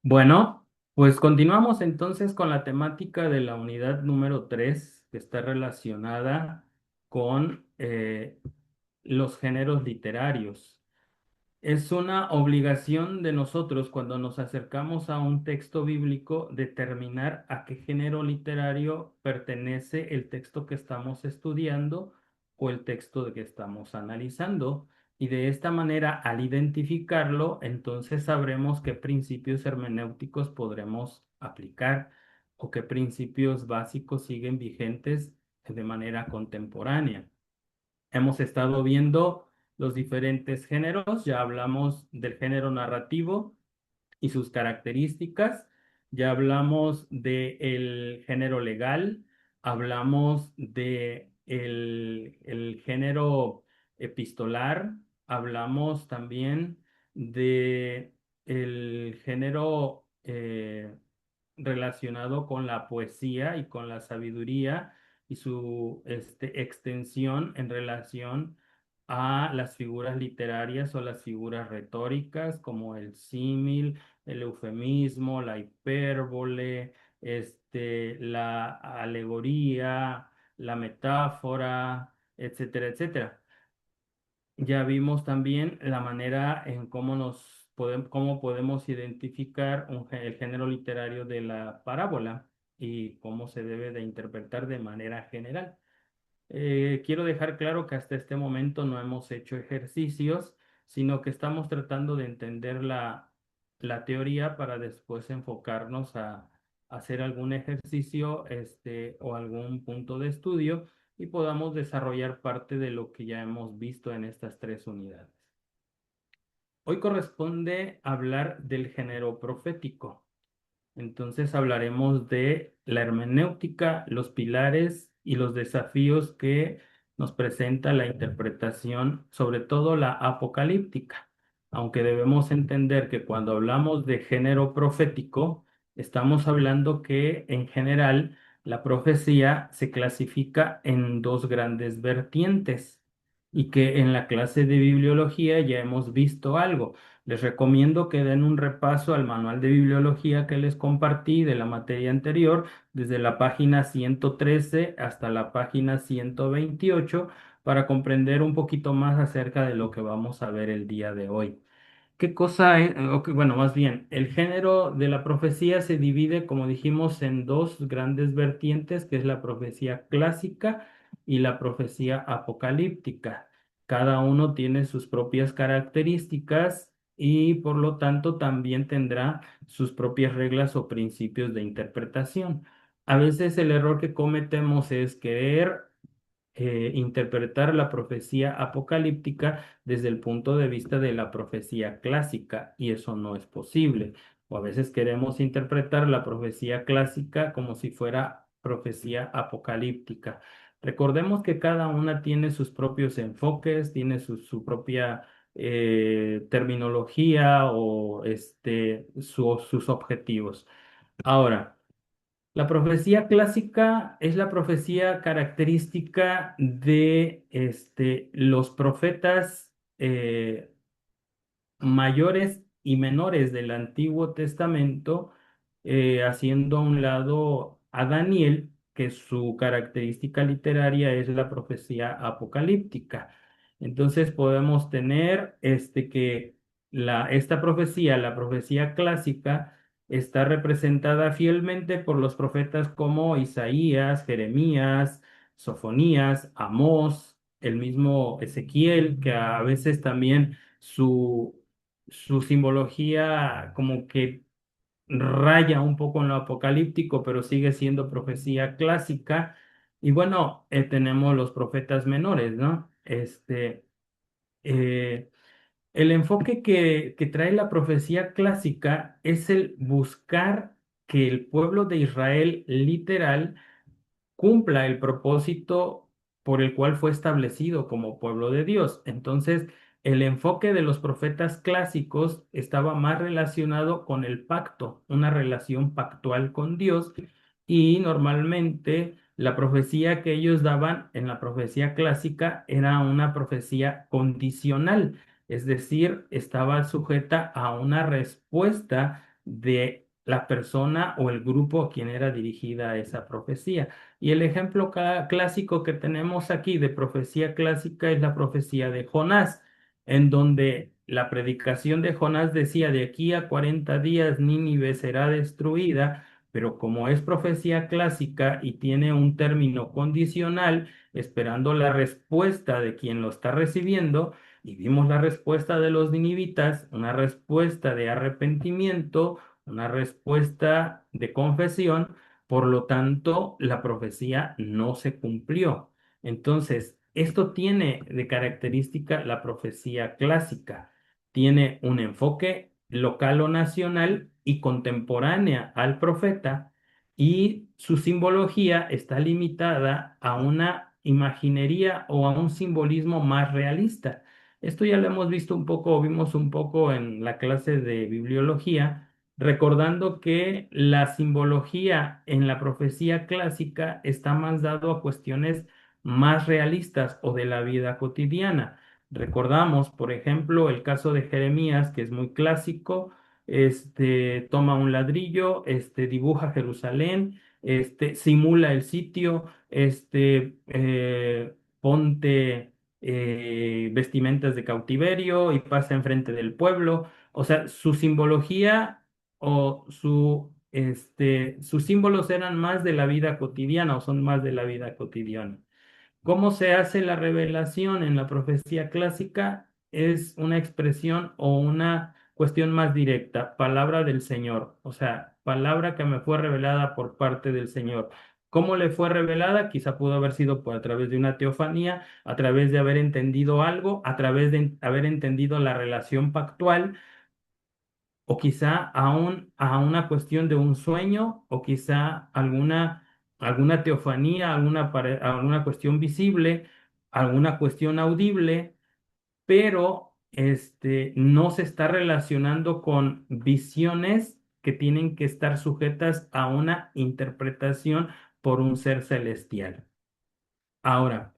Bueno, pues continuamos entonces con la temática de la unidad número 3, que está relacionada con los géneros literarios. Es una obligación de nosotros cuando nos acercamos a un texto bíblico determinar a qué género literario pertenece el texto que estamos estudiando o el texto de que estamos analizando. Y de esta manera, al identificarlo, entonces sabremos qué principios hermenéuticos podremos aplicar o qué principios básicos siguen vigentes de manera contemporánea. Hemos estado viendo los diferentes géneros, ya hablamos del género narrativo y sus características, ya hablamos del género legal, hablamos de el género epistolar, hablamos también de el género relacionado con la poesía y con la sabiduría y su extensión en relación a las figuras literarias o las figuras retóricas como el símil, el eufemismo, la hipérbole, la alegoría, la metáfora, etcétera, etcétera. Ya vimos también la manera en cómo podemos identificar el género literario de la parábola y cómo se debe de interpretar de manera general. Quiero dejar claro que hasta este momento no hemos hecho ejercicios, sino que estamos tratando de entender la teoría para después enfocarnos a hacer algún ejercicio, o algún punto de estudio y podamos desarrollar parte de lo que ya hemos visto en estas tres unidades. Hoy corresponde hablar del género profético. Entonces hablaremos de la hermenéutica, los pilares y los desafíos que nos presenta la interpretación, sobre todo la apocalíptica. Aunque debemos entender que cuando hablamos de género profético, estamos hablando que en general la profecía se clasifica en dos grandes vertientes y que en la clase de bibliología ya hemos visto algo. Les recomiendo que den un repaso al manual de bibliología que les compartí de la materia anterior, desde la página 113 hasta la página 128, para comprender un poquito más acerca de lo que vamos a ver el día de hoy. ¿Qué cosa es? Ok, bueno, más bien, el género de la profecía se divide, como dijimos, en dos grandes vertientes, que es la profecía clásica y la profecía apocalíptica. Cada uno tiene sus propias características y por lo tanto también tendrá sus propias reglas o principios de interpretación. A veces el error que cometemos es querer interpretar la profecía apocalíptica desde el punto de vista de la profecía clásica, y eso no es posible. O a veces queremos interpretar la profecía clásica como si fuera profecía apocalíptica. Recordemos que cada una tiene sus propios enfoques, tiene su propia terminología o sus objetivos. Ahora, la profecía clásica es la profecía característica de los profetas mayores y menores del Antiguo Testamento, haciendo a un lado a Daniel, que su característica literaria es la profecía apocalíptica. Entonces podemos tener que esta profecía, la profecía clásica, está representada fielmente por los profetas como Isaías, Jeremías, Sofonías, Amós, el mismo Ezequiel, que a veces también su simbología como que raya un poco en lo apocalíptico, pero sigue siendo profecía clásica. Y bueno, tenemos los profetas menores, ¿no? Eh, el enfoque que trae la profecía clásica es el buscar que el pueblo de Israel literal cumpla el propósito por el cual fue establecido como pueblo de Dios. Entonces, el enfoque de los profetas clásicos estaba más relacionado con el pacto, una relación pactual con Dios, y normalmente la profecía que ellos daban en la profecía clásica era una profecía condicional, es decir, estaba sujeta a una respuesta de la persona o el grupo a quien era dirigida esa profecía. Y el ejemplo clásico que tenemos aquí de profecía clásica es la profecía de Jonás, en donde la predicación de Jonás decía: de aquí a 40 días Nínive será destruida, pero como es profecía clásica y tiene un término condicional, esperando la respuesta de quien lo está recibiendo, y vimos la respuesta de los ninivitas, una respuesta de arrepentimiento, una respuesta de confesión. Por lo tanto, la profecía no se cumplió. Entonces, esto tiene de característica la profecía clásica. Tiene un enfoque local o nacional y contemporánea al profeta, y su simbología está limitada a una imaginería o a un simbolismo más realista. Esto ya lo hemos visto un poco, vimos un poco en la clase de bibliología, recordando que la simbología en la profecía clásica está más dado a cuestiones más realistas o de la vida cotidiana. Recordamos, por ejemplo, el caso de Jeremías, que es muy clásico. Toma un ladrillo, dibuja Jerusalén, simula el sitio, ponte vestimentas de cautiverio y pasa enfrente del pueblo. O sea, su simbología o sus símbolos eran más de la vida cotidiana o son más de la vida cotidiana. ¿Cómo se hace la revelación en la profecía clásica? Es una expresión o una cuestión más directa: palabra del Señor, o sea, palabra que me fue revelada por parte del Señor. ¿Cómo le fue revelada? Quizá pudo haber sido a través de una teofanía, a través de haber entendido algo, a través de haber entendido la relación pactual, o quizá aún a una cuestión de un sueño, o quizá alguna teofanía, alguna cuestión visible, alguna cuestión audible, pero no se está relacionando con visiones que tienen que estar sujetas a una interpretación por un ser celestial. Ahora,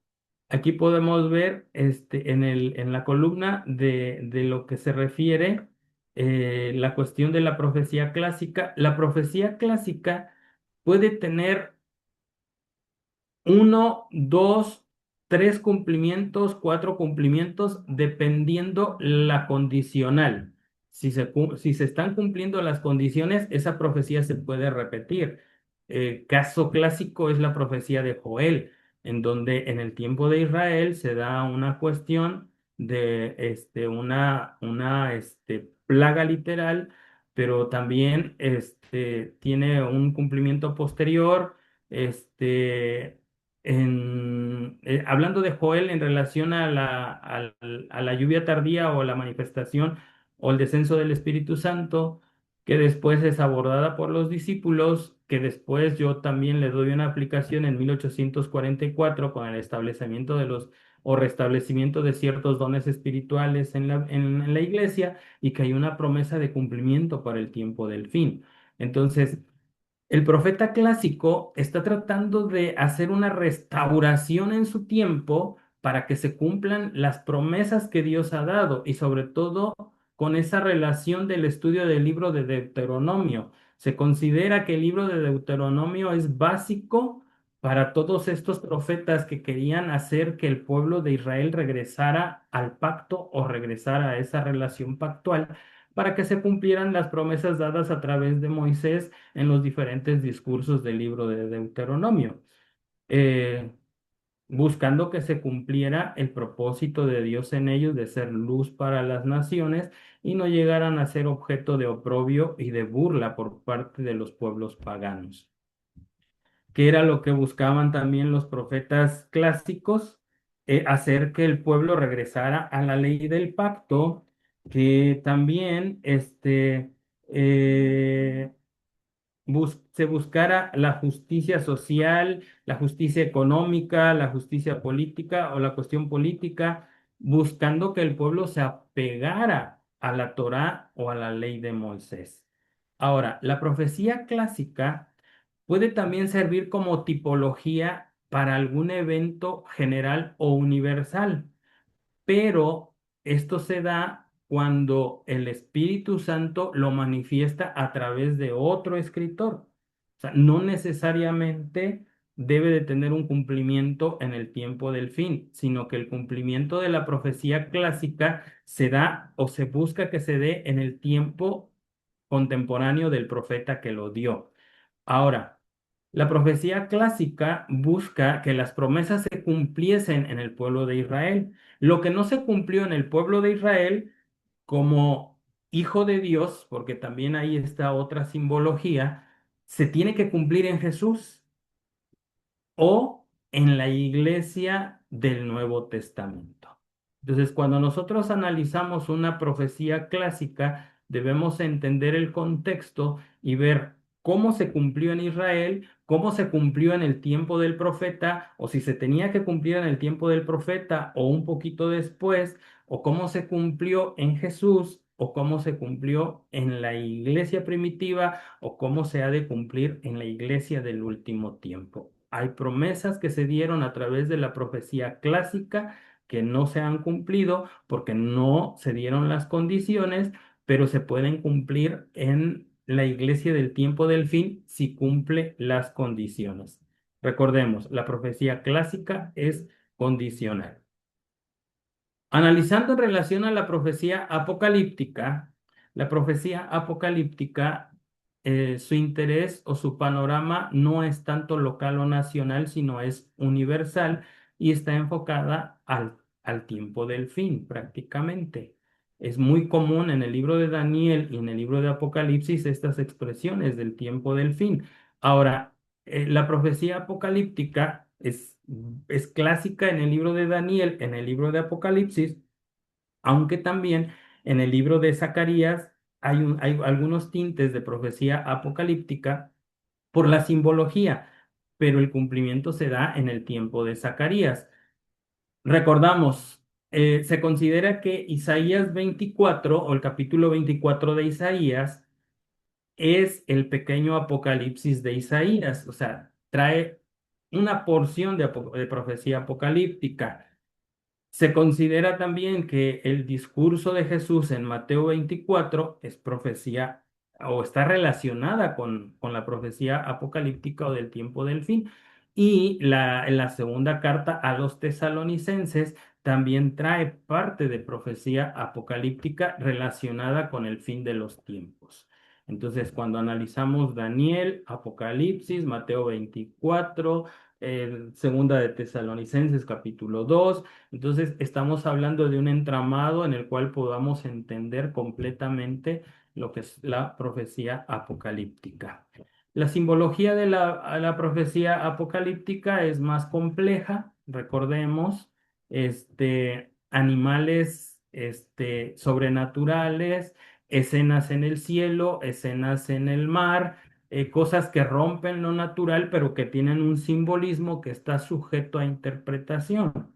aquí podemos ver en la columna de lo que se refiere la cuestión de la profecía clásica. La profecía clásica puede tener uno, dos, tres cumplimientos, cuatro cumplimientos, dependiendo la condicional. Si se están cumpliendo las condiciones, esa profecía se puede repetir. Caso clásico es la profecía de Joel, en donde en el tiempo de Israel se da una cuestión de una plaga literal, pero también tiene un cumplimiento posterior. este, Hablando de Joel en relación a la lluvia tardía o la manifestación o el descenso del Espíritu Santo, que después es abordada por los discípulos, que después yo también le doy una aplicación en 1844 con el establecimiento de los o restablecimiento de ciertos dones espirituales en la iglesia, y que hay una promesa de cumplimiento para el tiempo del fin. Entonces, el profeta clásico está tratando de hacer una restauración en su tiempo para que se cumplan las promesas que Dios ha dado, y sobre todo con esa relación del estudio del libro de Deuteronomio. Se considera que el libro de Deuteronomio es básico para todos estos profetas que querían hacer que el pueblo de Israel regresara al pacto o regresara a esa relación pactual, para que se cumplieran las promesas dadas a través de Moisés en los diferentes discursos del libro de Deuteronomio, eh, buscando que se cumpliera el propósito de Dios en ellos de ser luz para las naciones y no llegaran a ser objeto de oprobio y de burla por parte de los pueblos paganos, que era lo que buscaban también los profetas clásicos: hacer que el pueblo regresara a la ley del pacto, que también eh, se buscara la justicia social, la justicia económica, la justicia política o la cuestión política, buscando que el pueblo se apegara a la Torá o a la ley de Moisés. Ahora, la profecía clásica puede también servir como tipología para algún evento general o universal, pero esto se da cuando el Espíritu Santo lo manifiesta a través de otro escritor. O sea, no necesariamente debe de tener un cumplimiento en el tiempo del fin, sino que el cumplimiento de la profecía clásica se da o se busca que se dé en el tiempo contemporáneo del profeta que lo dio. Ahora, la profecía clásica busca que las promesas se cumpliesen en el pueblo de Israel. Lo que no se cumplió en el pueblo de Israel como hijo de Dios, porque también ahí está otra simbología, se tiene que cumplir en Jesús o en la iglesia del Nuevo Testamento. Entonces, cuando nosotros analizamos una profecía clásica, debemos entender el contexto y ver cómo se cumplió en Israel, cómo se cumplió en el tiempo del profeta, o si se tenía que cumplir en el tiempo del profeta o un poquito después, o cómo se cumplió en Jesús, o cómo se cumplió en la iglesia primitiva, o cómo se ha de cumplir en la iglesia del último tiempo. Hay promesas que se dieron a través de la profecía clásica que no se han cumplido porque no se dieron las condiciones, pero se pueden cumplir en la iglesia del tiempo del fin si cumple las condiciones. Recordemos, la profecía clásica es condicional. Analizando en relación a la profecía apocalíptica, su interés o su panorama no es tanto local o nacional, sino es universal y está enfocada al tiempo del fin, prácticamente. Es muy común en el libro de Daniel y en el libro de Apocalipsis estas expresiones del tiempo del fin. Ahora, la profecía apocalíptica es clásica en el libro de Daniel, en el libro de Apocalipsis, aunque también en el libro de Zacarías hay algunos tintes de profecía apocalíptica por la simbología, pero el cumplimiento se da en el tiempo de Zacarías. Recordamos, se considera que Isaías 24 o el capítulo 24 de Isaías es el pequeño apocalipsis de Isaías, o sea, trae una porción de profecía apocalíptica. Se considera también que el discurso de Jesús en Mateo 24 es profecía o está relacionada con la profecía apocalíptica o del tiempo del fin. Y en la segunda carta a los tesalonicenses también trae parte de profecía apocalíptica relacionada con el fin de los tiempos. Entonces, cuando analizamos Daniel, Apocalipsis, Mateo 24, segunda de Tesalonicenses capítulo 2, entonces, estamos hablando de un entramado en el cual podamos entender completamente lo que es la profecía apocalíptica. La simbología de la profecía apocalíptica es más compleja, recordemos, animales, sobrenaturales, escenas en el cielo, escenas en el mar, cosas que rompen lo natural, pero que tienen un simbolismo que está sujeto a interpretación.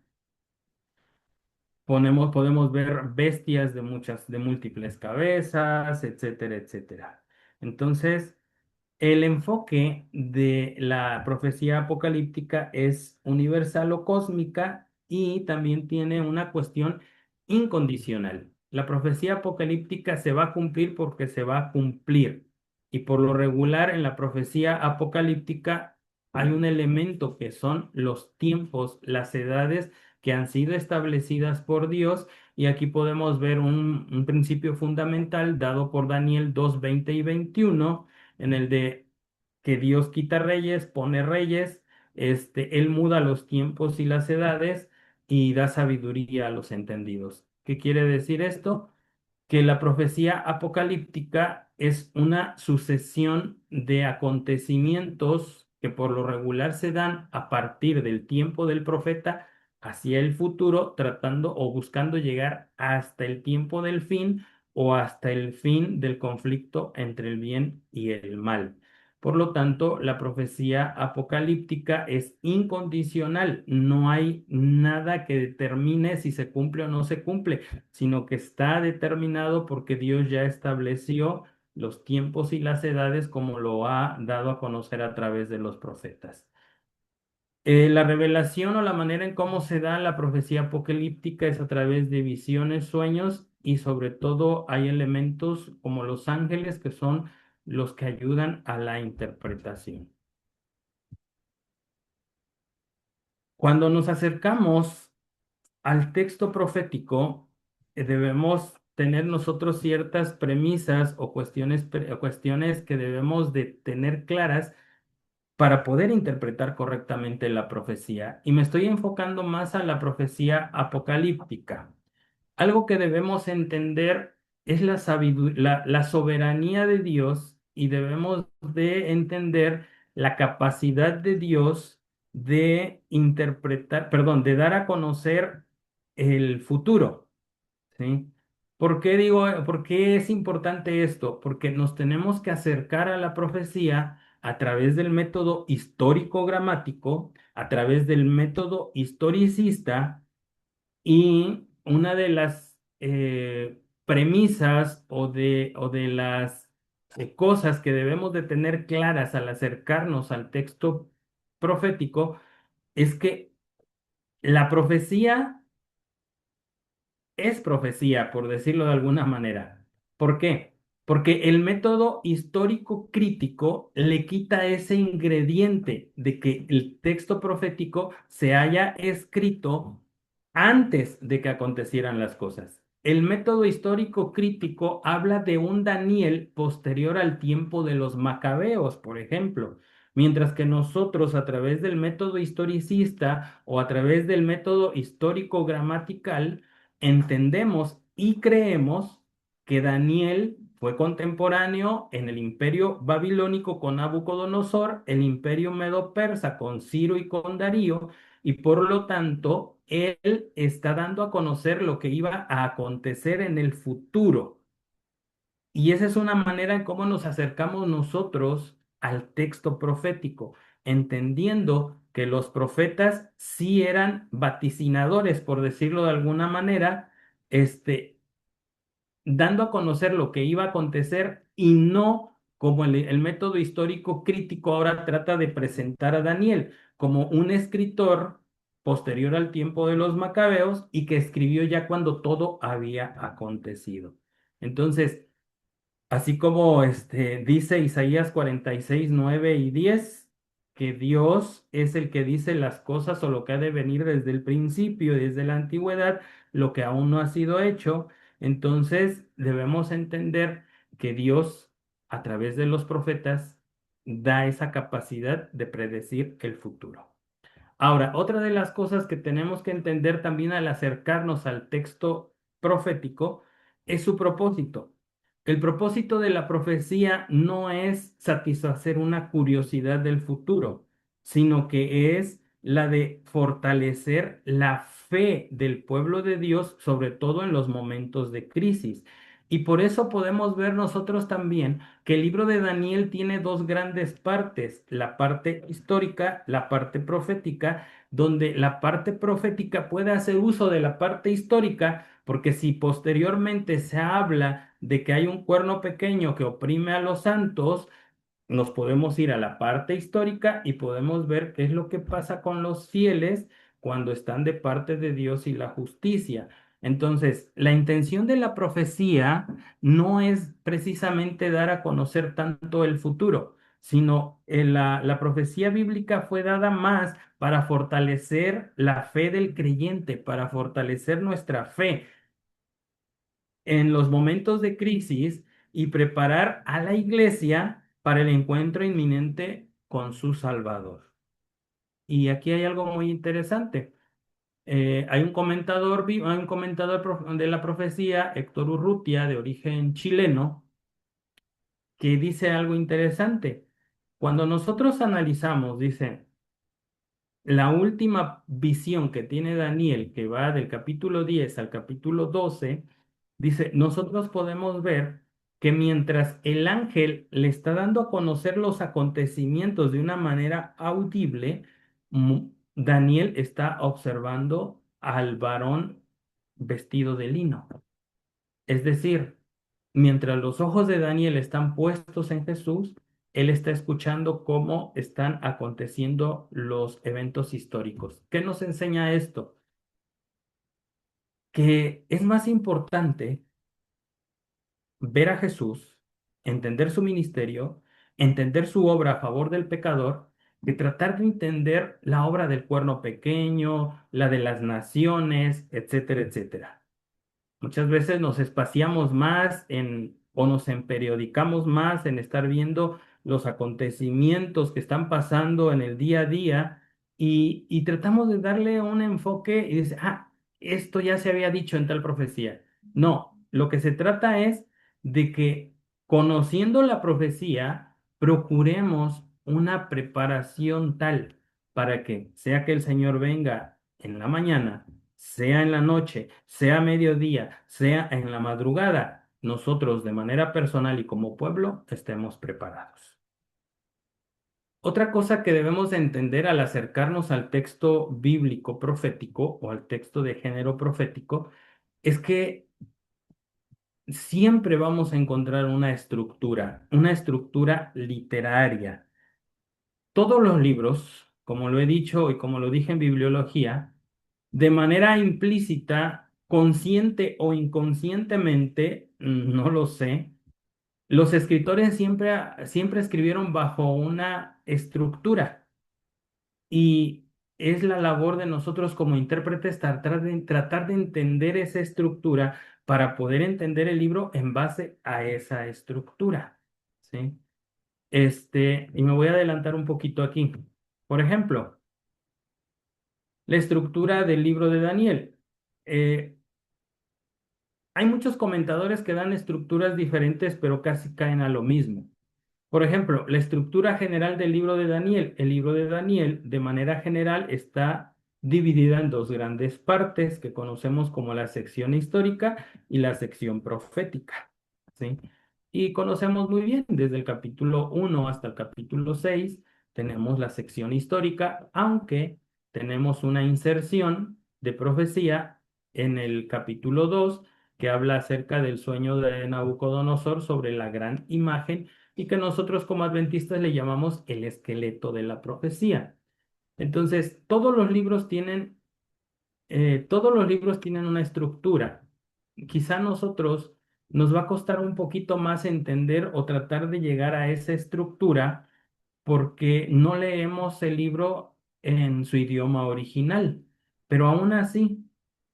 Podemos ver bestias de múltiples cabezas, etcétera, etcétera. Entonces, el enfoque de la profecía apocalíptica es universal o cósmica y también tiene una cuestión incondicional. La profecía apocalíptica se va a cumplir porque se va a cumplir. Y por lo regular en la profecía apocalíptica hay un elemento que son los tiempos, las edades que han sido establecidas por Dios. Y aquí podemos ver un principio fundamental dado por Daniel 2 20 y 21 en el de que Dios quita reyes, pone reyes, Él muda los tiempos y las edades y da sabiduría a los entendidos. ¿Qué quiere decir esto? Que la profecía apocalíptica es una sucesión de acontecimientos que por lo regular se dan a partir del tiempo del profeta hacia el futuro, tratando o buscando llegar hasta el tiempo del fin o hasta el fin del conflicto entre el bien y el mal. Por lo tanto, la profecía apocalíptica es incondicional. No hay nada que determine si se cumple o no se cumple, sino que está determinado porque Dios ya estableció los tiempos y las edades como lo ha dado a conocer a través de los profetas. La revelación o la manera en cómo se da la profecía apocalíptica es a través de visiones, sueños y sobre todo hay elementos como los ángeles que son los que ayudan a la interpretación. Cuando nos acercamos al texto profético, debemos tener nosotros ciertas premisas o cuestiones que debemos de tener claras para poder interpretar correctamente la profecía. Y me estoy enfocando más a la profecía apocalíptica. Algo que debemos entender es la soberanía de Dios y debemos de entender la capacidad de Dios de interpretar, perdón, de dar a conocer el futuro. ¿Sí? ¿Por qué es importante esto? Porque nos tenemos que acercar a la profecía a través del método histórico-gramático, a través del método historicista, y una de las premisas o de las cosas que debemos de tener claras al acercarnos al texto profético es que la profecía es profecía, por decirlo de alguna manera. ¿Por qué? Porque el método histórico crítico le quita ese ingrediente de que el texto profético se haya escrito antes de que acontecieran las cosas. El método histórico crítico habla de un Daniel posterior al tiempo de los macabeos, por ejemplo. Mientras que nosotros a través del método historicista o a través del método histórico gramatical, entendemos y creemos que Daniel fue contemporáneo en el imperio babilónico con Nabucodonosor, el imperio medo-persa con Ciro y con Darío, y por lo tanto, él está dando a conocer lo que iba a acontecer en el futuro. Y esa es una manera en cómo nos acercamos nosotros al texto profético, entendiendo que los profetas sí eran vaticinadores, por decirlo de alguna manera, este, dando a conocer lo que iba a acontecer y no como el método histórico crítico ahora trata de presentar a Daniel como un escritor posterior al tiempo de los macabeos y que escribió ya cuando todo había acontecido. Entonces, así como dice Isaías 46 9 y 10 que Dios es el que dice las cosas o lo que ha de venir desde el principio, desde la antigüedad, lo que aún no ha sido hecho. Entonces debemos entender que Dios, a través de los profetas, da esa capacidad de predecir el futuro. Ahora, otra de las cosas que tenemos que entender también al acercarnos al texto profético es su propósito. El propósito de la profecía no es satisfacer una curiosidad del futuro, sino que es la de fortalecer la fe del pueblo de Dios, sobre todo en los momentos de crisis. Y por eso podemos ver nosotros también que el libro de Daniel tiene dos grandes partes, la parte histórica, la parte profética, donde la parte profética puede hacer uso de la parte histórica, porque si posteriormente se habla de que hay un cuerno pequeño que oprime a los santos, nos podemos ir a la parte histórica y podemos ver qué es lo que pasa con los fieles cuando están de parte de Dios y la justicia. Entonces, la intención de la profecía no es precisamente dar a conocer tanto el futuro, sino la profecía bíblica fue dada más para fortalecer la fe del creyente, para fortalecer nuestra fe en los momentos de crisis y preparar a la iglesia para el encuentro inminente con su Salvador. Y aquí hay algo muy interesante. Hay un comentador de la profecía, Héctor Urrutia, de origen chileno, que dice algo interesante. Cuando nosotros analizamos, dice, la última visión que tiene Daniel, que va del capítulo 10 al capítulo 12, dice, nosotros podemos ver que mientras el ángel le está dando a conocer los acontecimientos de una manera audible, Daniel está observando al varón vestido de lino. Es decir, mientras los ojos de Daniel están puestos en Jesús, él está escuchando cómo están aconteciendo los eventos históricos. ¿Qué nos enseña esto? Que es más importante ver a Jesús, entender su ministerio, entender su obra a favor del pecador, que tratar de entender la obra del cuerno pequeño, la de las naciones, etcétera, etcétera. Muchas veces nos espaciamos más o nos emperiodicamos más en estar viendo los acontecimientos que están pasando en el día a día y tratamos de darle un enfoque y dice, esto ya se había dicho en tal profecía. No, lo que se trata es de que conociendo la profecía, procuremos una preparación tal para que sea que el Señor venga en la mañana, sea en la noche, sea a mediodía, sea en la madrugada, nosotros de manera personal y como pueblo estemos preparados. Otra cosa que debemos de entender al acercarnos al texto bíblico profético o al texto de género profético es que siempre vamos a encontrar una estructura literaria. Todos los libros, como lo he dicho y como lo dije en bibliología, de manera implícita, consciente o inconscientemente, no lo sé, los escritores siempre escribieron bajo una estructura y es la labor de nosotros como intérpretes tratar de entender esa estructura para poder entender el libro en base a esa estructura, ¿sí? Y me voy a adelantar un poquito aquí. Por ejemplo, la estructura del libro de Daniel. Eh, Hay muchos comentadores que dan estructuras diferentes, pero casi caen a lo mismo. Por ejemplo, la estructura general del libro de Daniel. El libro de Daniel, de manera general, está dividida en dos grandes partes que conocemos como la sección histórica y la sección profética, ¿sí? Y conocemos muy bien, desde el capítulo 1 hasta el capítulo 6 tenemos la sección histórica, aunque tenemos una inserción de profecía en el capítulo 2 que habla acerca del sueño de Nabucodonosor sobre la gran imagen y que nosotros como adventistas le llamamos el esqueleto de la profecía. Entonces, todos los libros tienen una estructura. Quizá a nosotros nos va a costar un poquito más entender o tratar de llegar a esa estructura porque no leemos el libro en su idioma original, pero aún así,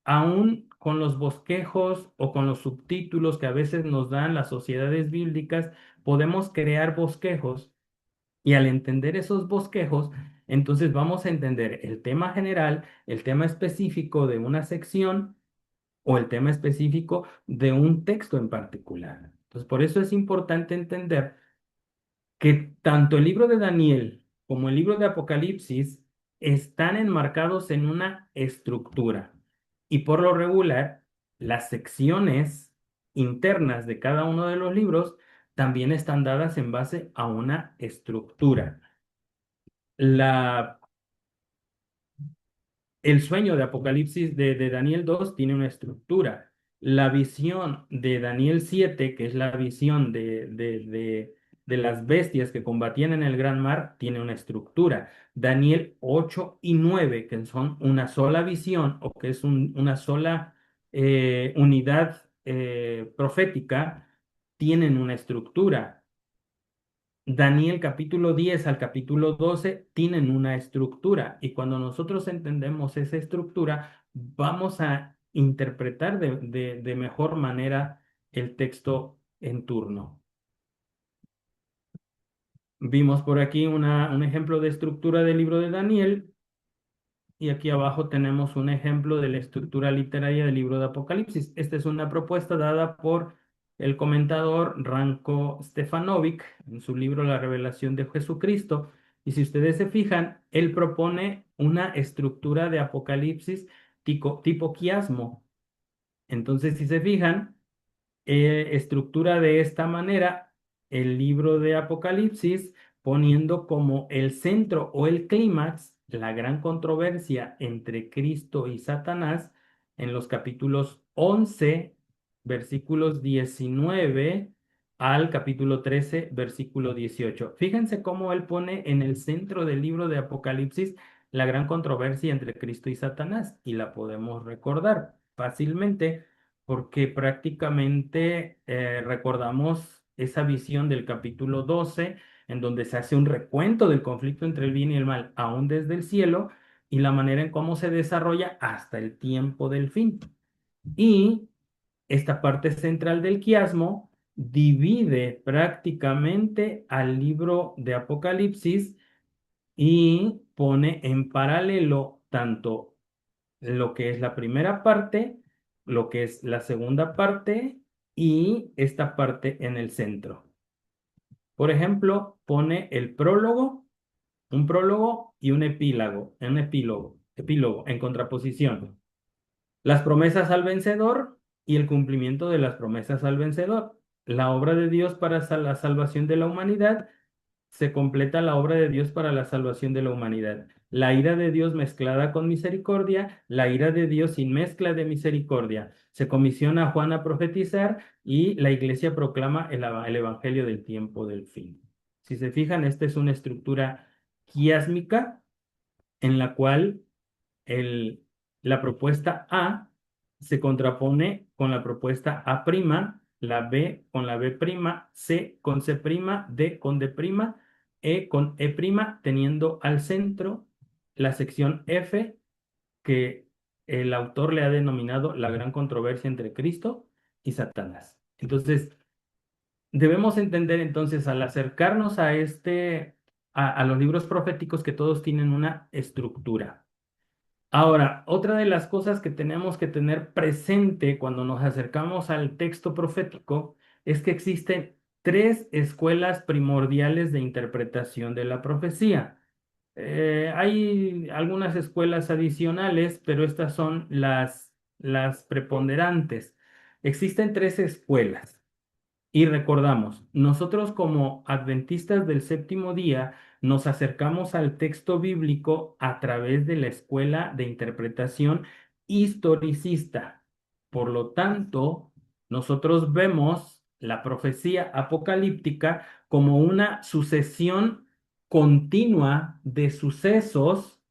aún con los bosquejos o con los subtítulos que a veces nos dan las sociedades bíblicas, podemos crear bosquejos y al entender esos bosquejos, entonces vamos a entender el tema general, el tema específico de una sección o el tema específico de un texto en particular. Entonces, por eso es importante entender que tanto el libro de Daniel como el libro de Apocalipsis están enmarcados en una estructura. Y por lo regular, las secciones internas de cada uno de los libros también están dadas en base a una estructura. La El sueño de Apocalipsis de Daniel 2 tiene una estructura. La visión de Daniel 7, que es la visión de las bestias que combatían en el gran mar, tiene una estructura. Daniel 8 y 9, que son una sola visión o que es una sola unidad profética, tienen una estructura. Daniel capítulo 10 al capítulo 12 tienen una estructura y cuando nosotros entendemos esa estructura, vamos a interpretar de mejor manera el texto en turno. Vimos por aquí un ejemplo de estructura del libro de Daniel y aquí abajo tenemos un ejemplo de la estructura literaria del libro de Apocalipsis. Esta es una propuesta dada por el comentador Ranko Stefanovic en su libro La revelación de Jesucristo. Y si ustedes se fijan, él propone una estructura de Apocalipsis tipo quiasmo. Entonces, si se fijan, estructura de esta manera el libro de Apocalipsis, poniendo como el centro o el clímax la gran controversia entre Cristo y Satanás en los capítulos 11, versículos 19 al capítulo 13, versículo 18. Fíjense cómo él pone en el centro del libro de Apocalipsis la gran controversia entre Cristo y Satanás y la podemos recordar fácilmente porque prácticamente recordamos esa visión del capítulo 12, en donde se hace un recuento del conflicto entre el bien y el mal, aún desde el cielo, y la manera en cómo se desarrolla hasta el tiempo del fin. Y esta parte central del quiasmo divide prácticamente al libro de Apocalipsis y pone en paralelo tanto lo que es la primera parte, lo que es la segunda parte y esta parte en el centro. Por ejemplo, pone el prólogo, un prólogo y un epílogo en contraposición. Las promesas al vencedor y el cumplimiento de las promesas al vencedor. La obra de Dios para la salvación de la humanidad, se completa la obra de Dios para la salvación de la humanidad. La ira de Dios mezclada con misericordia, la ira de Dios sin mezcla de misericordia. Se comisiona a Juan a profetizar y la iglesia proclama el evangelio del tiempo del fin. Si se fijan, esta es una estructura quiásmica en la cual el, la propuesta A se contrapone con la propuesta A', la B con la B', C con C', D con D', E con E', teniendo al centro la sección F, que el autor le ha denominado la gran controversia entre Cristo y Satanás. Entonces, debemos entender entonces al acercarnos a a los libros proféticos, que todos tienen una estructura. Ahora, otra de las cosas que tenemos que tener presente cuando nos acercamos al texto profético es que existen tres escuelas primordiales de interpretación de la profecía. Hay algunas escuelas adicionales, pero estas son las preponderantes. Existen tres escuelas. Y recordamos, nosotros como adventistas del séptimo día nos acercamos al texto bíblico a través de la escuela de interpretación historicista. Por lo tanto, nosotros vemos la profecía apocalíptica como una sucesión continua de sucesos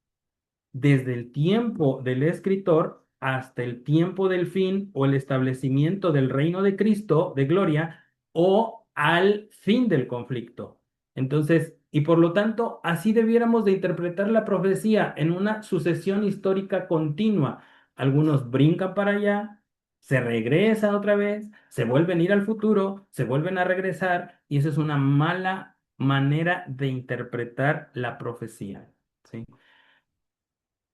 desde el tiempo del escritor hasta el tiempo del fin o el establecimiento del reino de Cristo de gloria o al fin del conflicto. Entonces, y por lo tanto, así debiéramos de interpretar la profecía en una sucesión histórica continua. Algunos brincan para allá, se regresan otra vez, se vuelven a ir al futuro, se vuelven a regresar, y eso es una mala manera de interpretar la profecía. ¿Sí?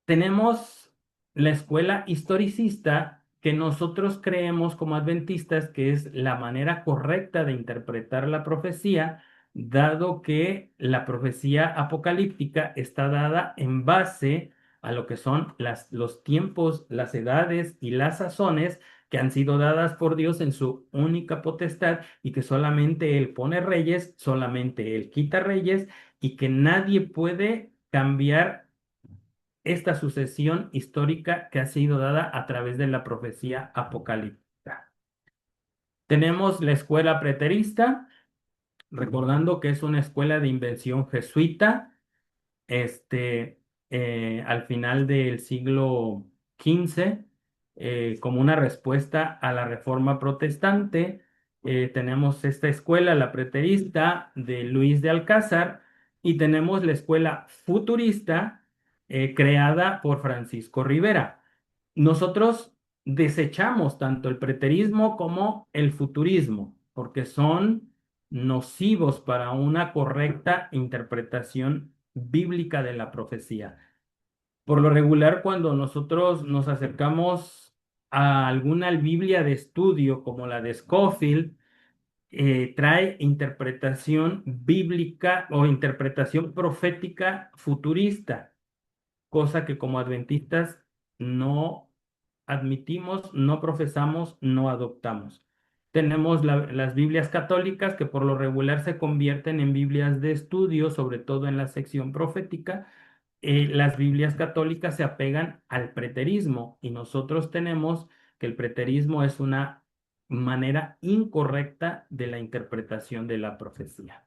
Tenemos la escuela historicista, que nosotros creemos como adventistas que es la manera correcta de interpretar la profecía, dado que la profecía apocalíptica está dada en base a lo que son los tiempos, las edades y las sazones que han sido dadas por Dios en su única potestad, y que solamente Él pone reyes, solamente Él quita reyes, y que nadie puede cambiar esta sucesión histórica que ha sido dada a través de la profecía apocalíptica. Tenemos la escuela preterista, recordando que es una escuela de invención jesuita, este, al final del siglo XV, como una respuesta a la reforma protestante. Tenemos esta escuela, la preterista de Luis de Alcázar, y tenemos la escuela futurista, creada por Francisco Rivera. Nosotros desechamos tanto el preterismo como el futurismo, porque son nocivos para una correcta interpretación bíblica de la profecía. Por lo regular, cuando nosotros nos acercamos a alguna Biblia de estudio como la de Scofield, trae interpretación bíblica o interpretación profética futurista, cosa que como adventistas no admitimos, no profesamos, no adoptamos. Tenemos las Biblias católicas, que por lo regular se convierten en Biblias de estudio, sobre todo en la sección profética. Las Biblias católicas se apegan al preterismo, y nosotros tenemos que el preterismo es una manera incorrecta de la interpretación de la profecía.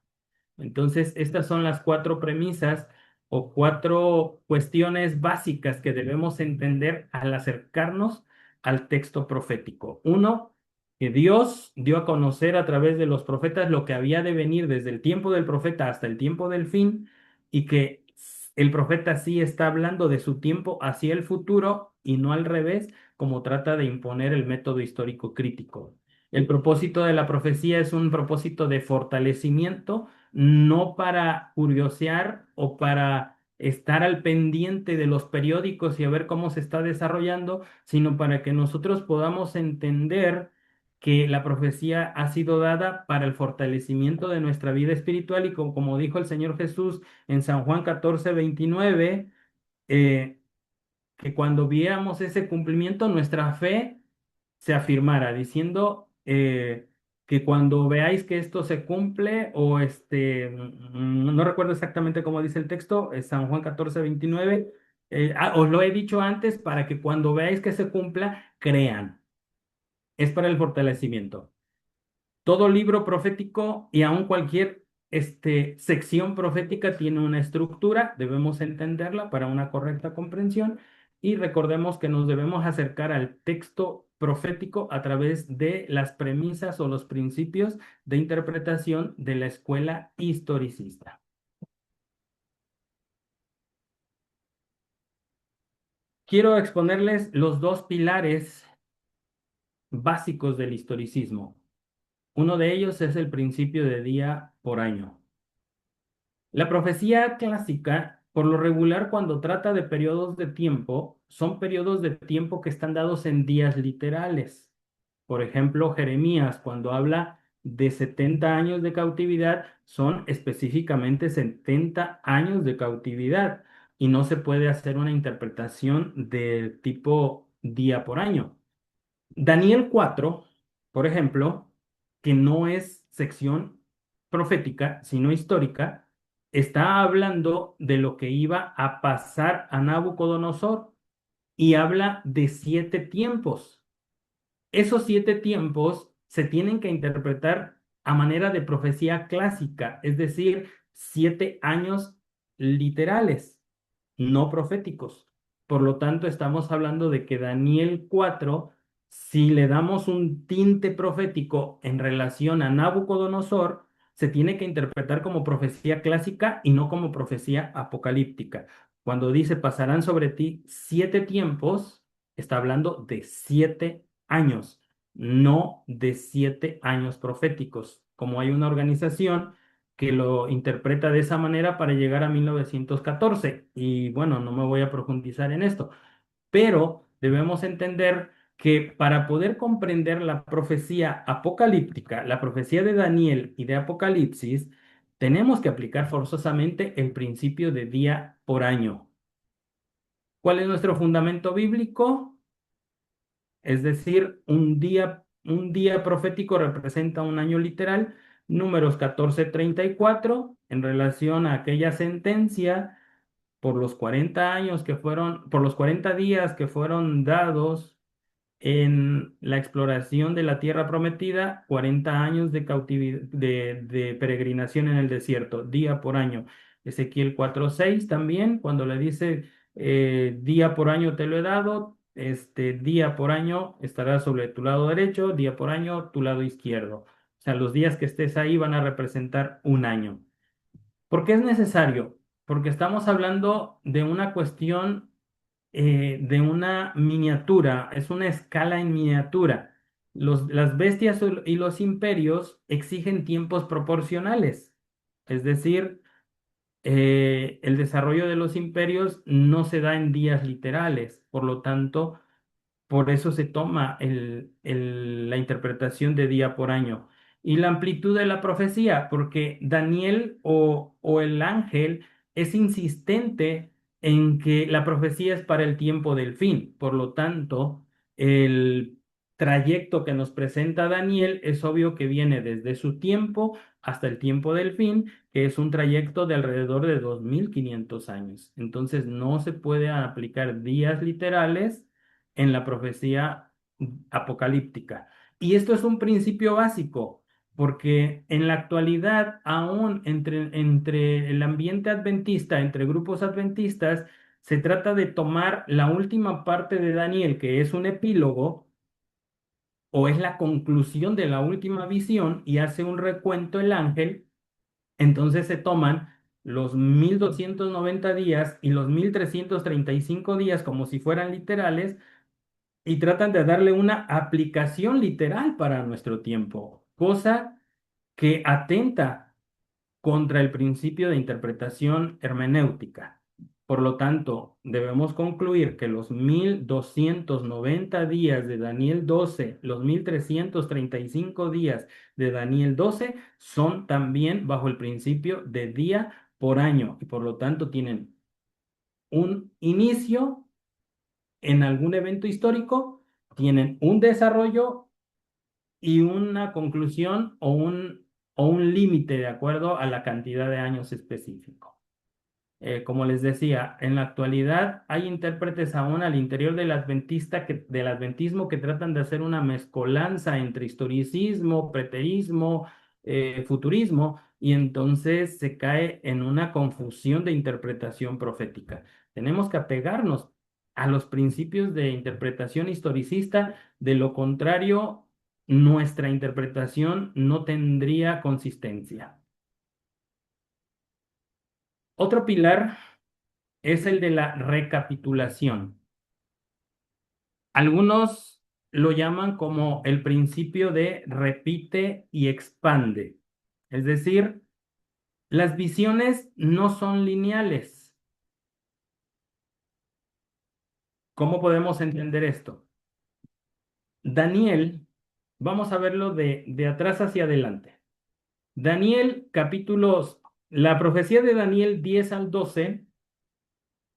Entonces, estas son las cuatro premisas o cuatro cuestiones básicas que debemos entender al acercarnos al texto profético. Uno, que Dios dio a conocer a través de los profetas lo que había de venir desde el tiempo del profeta hasta el tiempo del fin, y que el profeta sí está hablando de su tiempo hacia el futuro y no al revés, como trata de imponer el método histórico crítico. El propósito de la profecía es un propósito de fortalecimiento, no para curiosear o para estar al pendiente de los periódicos y a ver cómo se está desarrollando, sino para que nosotros podamos entender que la profecía ha sido dada para el fortalecimiento de nuestra vida espiritual y como dijo el Señor Jesús en San Juan 14:29, eh, que cuando viéramos ese cumplimiento, nuestra fe se afirmara, diciendo que cuando veáis que esto se cumple, o no recuerdo exactamente cómo dice el texto, es San Juan 14:29, os lo he dicho antes para que cuando veáis que se cumpla, crean. Es para el fortalecimiento. Todo libro profético y aun cualquier sección profética tiene una estructura, debemos entenderla para una correcta comprensión y recordemos que nos debemos acercar al texto profético a través de las premisas o los principios de interpretación de la escuela historicista. Quiero exponerles los dos pilares básicos del historicismo. Uno de ellos es el principio de día por año. La profecía clásica, por lo regular, cuando trata de periodos de tiempo, son periodos de tiempo que están dados en días literales. Por ejemplo, Jeremías, cuando habla de 70 años de cautividad, son específicamente 70 años de cautividad y no se puede hacer una interpretación de tipo día por año. Daniel 4, por ejemplo, que no es sección profética, sino histórica, está hablando de lo que iba a pasar a Nabucodonosor y habla de 7 tiempos. Esos 7 tiempos se tienen que interpretar a manera de profecía clásica, es decir, 7 años literales, no proféticos. Por lo tanto, estamos hablando de que Daniel 4, si le damos un tinte profético en relación a Nabucodonosor, se tiene que interpretar como profecía clásica y no como profecía apocalíptica. Cuando dice pasarán sobre ti 7 tiempos, está hablando de 7 años, no de 7 años proféticos. Como hay una organización que lo interpreta de esa manera para llegar a 1914. Y bueno, no me voy a profundizar en esto, pero debemos entender que para poder comprender la profecía apocalíptica, la profecía de Daniel y de Apocalipsis, tenemos que aplicar forzosamente el principio de día por año. ¿Cuál es nuestro fundamento bíblico? Es decir, un día profético representa un año literal. Números 14:34, en relación a aquella sentencia por los 40 años que fueron, por los 40 días que fueron dados en la exploración de la tierra prometida, 40 años de cautividad, de peregrinación en el desierto, día por año. Ezequiel 4:6 también, cuando le dice, día por año te lo he dado, día por año estarás sobre tu lado derecho, día por año tu lado izquierdo. O sea, los días que estés ahí van a representar un año. ¿Por qué es necesario? Porque estamos hablando de una cuestión, de una miniatura, es una escala en miniatura. Las bestias y los imperios exigen tiempos proporcionales, es decir, el desarrollo de los imperios no se da en días literales, por lo tanto, por eso se toma la interpretación de día por año. Y la amplitud de la profecía, porque Daniel o el ángel es insistente en que la profecía es para el tiempo del fin. Por lo tanto, el trayecto que nos presenta Daniel es obvio que viene desde su tiempo hasta el tiempo del fin, que es un trayecto de alrededor de 2500 años. Entonces, no se puede aplicar días literales en la profecía apocalíptica. Y esto es un principio básico, porque en la actualidad, aún entre el ambiente adventista, entre grupos adventistas, Se trata de tomar la última parte de Daniel, que es un epílogo o es la conclusión de la última visión, y hace un recuento el ángel. Entonces se toman los 1290 días y los 1335 días como si fueran literales y tratan de darle una aplicación literal para nuestro tiempo, cosa que atenta contra el principio de interpretación hermenéutica. Por lo tanto, debemos concluir que los 1290 días de Daniel 12, los 1335 días de Daniel 12 son también bajo el principio de día por año y por lo tanto tienen un inicio en algún evento histórico, tienen un desarrollo y una conclusión o un límite de acuerdo a la cantidad de años específico. Como les decía, en la actualidad hay intérpretes aún al interior del adventismo que tratan de hacer una mezcolanza entre historicismo, preterismo, futurismo, y entonces se cae en una confusión de interpretación profética. Tenemos que apegarnos a los principios de interpretación historicista, de lo contrario, nuestra interpretación no tendría consistencia. Otro pilar es el de la recapitulación. Algunos lo llaman como el principio de repite y expande. Es decir, las visiones no son lineales. ¿Cómo podemos entender esto? Daniel, vamos a verlo de atrás hacia adelante. Daniel, capítulos, la profecía de Daniel 10 al 12,